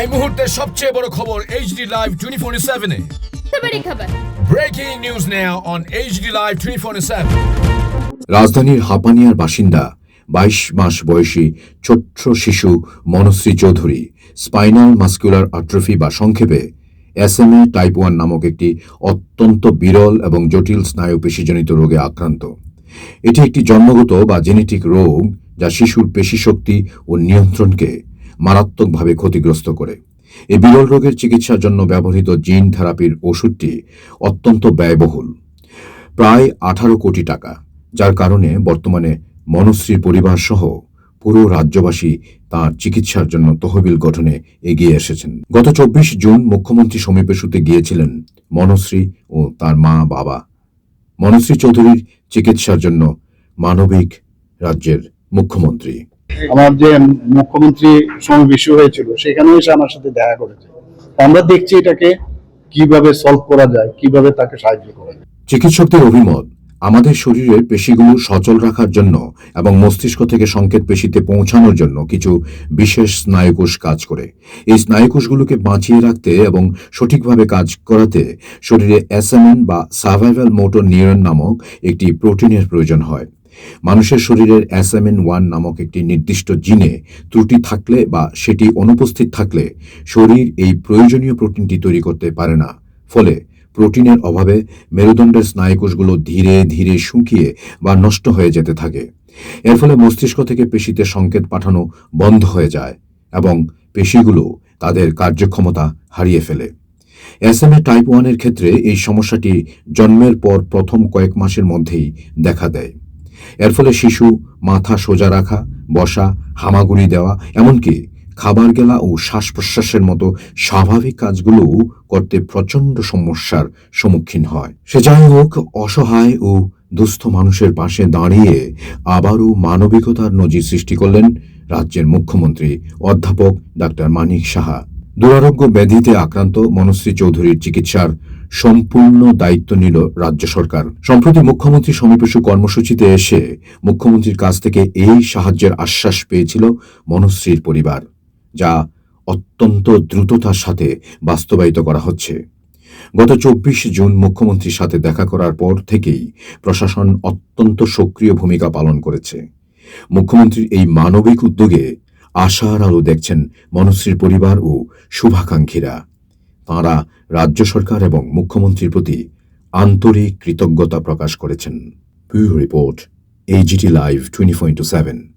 এই মুহূর্তের সবচেয়ে বড় খবর HD Live 24/7 এ। बड़ी खबर। Breaking news now on HD Live 24/7। রাজধানীর হাপানিয়ার বাসিন্দা 22 মাস বয়সী ছোট্ট শিশু Monoshree Chowdhury spinal muscular atrophy বা সংক্ষেপে SMA টাইপ 1 নামক একটি অত্যন্ত বিরল এবং জটিল স্নায়ু পেশিজনিত রোগে আক্রান্ত। এটি একটি জন্মগত বা জেনেটিক রোগ যা শিশুর পেশিশক্তি ও নিয়ন্ত্রণকে মারাত্মকভাবে ক্ষতিগ্রস্ত করে। এই বিরল রোগের চিকিৎসার জন্য ব্যবহৃত জিন থেরাপির ওষুধটি অত্যন্ত ব্যয়বহুল, প্রায় 18 কোটি টাকা, যার কারণে বর্তমানে মনশ্রীর পরিবার সহ পুরো রাজ্যবাসী তার চিকিৎসার জন্য তহবিল গঠনে এগিয়ে এসেছেন। গত 24 জুন মুখ্যমন্ত্রী সমীপেশুতে গিয়েছিলেন মনশ্রী ও তার মা বাবা। মনশ্রী চৌধুরীর চিকিৎসার জন্য মানবিক রাজ্যের মুখ্যমন্ত্রী আমার যে মুখ্যমন্ত্রী সমাবেশ হয়েছিল সেখানে এসে আমার সাথে দেখা করেছে। আমরা দেখছি এটাকে কিভাবে সলভ করা যায়, কিভাবে তাকে সাহায্য করা যায়। চিকিৎসকদের অভিমত, আমাদের শরীরের পেশিগুলো সচল রাখার জন্য এবং মস্তিষ্ক থেকে সংকেত পেশিতে পৌঁছানোর জন্য কিছু বিশেষ স্নায়ুকোষ কাজ করে। এই স্নায়ুকোষগুলোকে বাঁচিয়ে রাখতে এবং সঠিকভাবে কাজ করাতে শরীরে SMN বা সার্ভাইভাল মোটর নিউরন নামক একটি প্রোটিনের প্রয়োজন হয়। মানুষের শরীরের SMN1 নামক একটি নির্দিষ্ট জিনে ত্রুটি থাকলে বা সেটি অনুপস্থিত থাকলে শরীর এই প্রয়োজনীয় প্রোটিনটি তৈরি করতে পারে না। ফলে প্রোটিনের অভাবে মেরুদণ্ডের স্নায়ুকোষগুলো ধীরে ধীরে শুকিয়ে বা নষ্ট হয়ে যেতে থাকে। এর ফলে মস্তিষ্ক থেকে পেশিতে সংকেত পাঠানো বন্ধ হয়ে যায় এবং পেশিগুলো তাদের কার্যক্ষমতা হারিয়ে ফেলে। SMA টাইপ 1 এর ক্ষেত্রে এই সমস্যাটি জন্মের পর প্রথম কয়েক মাসের মধ্যেই দেখা দেয়। এর ফলে শিশু মাথা সোজা রাখা, বসা, হামাগুড়ি দেওয়া, এমনকি খাবার গেলা ও শ্বাস প্রশ্বাসের মতো স্বাভাবিক কাজগুলোও করতে প্রচণ্ড সমস্যার সম্মুখীন হয়। সে যাই হোক, অসহায় ও দুস্থ মানুষের পাশে দাঁড়িয়ে আবারও মানবিকতার নজির সৃষ্টি করলেন রাজ্যের মুখ্যমন্ত্রী অধ্যাপক ডাক্তার মানিক সাহা। দুরারোগ্য ব্যাধিতে আক্রান্ত মনশ্রী চৌধুরীর চিকিৎসার সম্পূর্ণ দায়িত্ব নিল রাজ্য সরকার। সম্প্রতি মুখ্যমন্ত্রী সমীপেশু কর্মসূচিতে এসে মুখ্যমন্ত্রীর কাছ থেকে এই সাহায্যের আশ্বাস পেয়েছিল মনশ্রীর পরিবার, যা অত্যন্ত দ্রুততার সাথে বাস্তবায়িত করা হচ্ছে। গত 24 জুন মুখ্যমন্ত্রীর সাথে দেখা করার পর থেকেই প্রশাসন অত্যন্ত সক্রিয় ভূমিকা পালন করেছে। মুখ্যমন্ত্রীর এই মানবিক উদ্যোগে আশার আলো দেখছেন মনশ্রীর পরিবার ও শুভাকাঙ্ক্ষীরা। তাঁরা রাজ্য সরকার এবং মুখ্যমন্ত্রীর প্রতি আন্তরিক কৃতজ্ঞতা প্রকাশ করেছেন। Bureau report, AGT Live 24/7।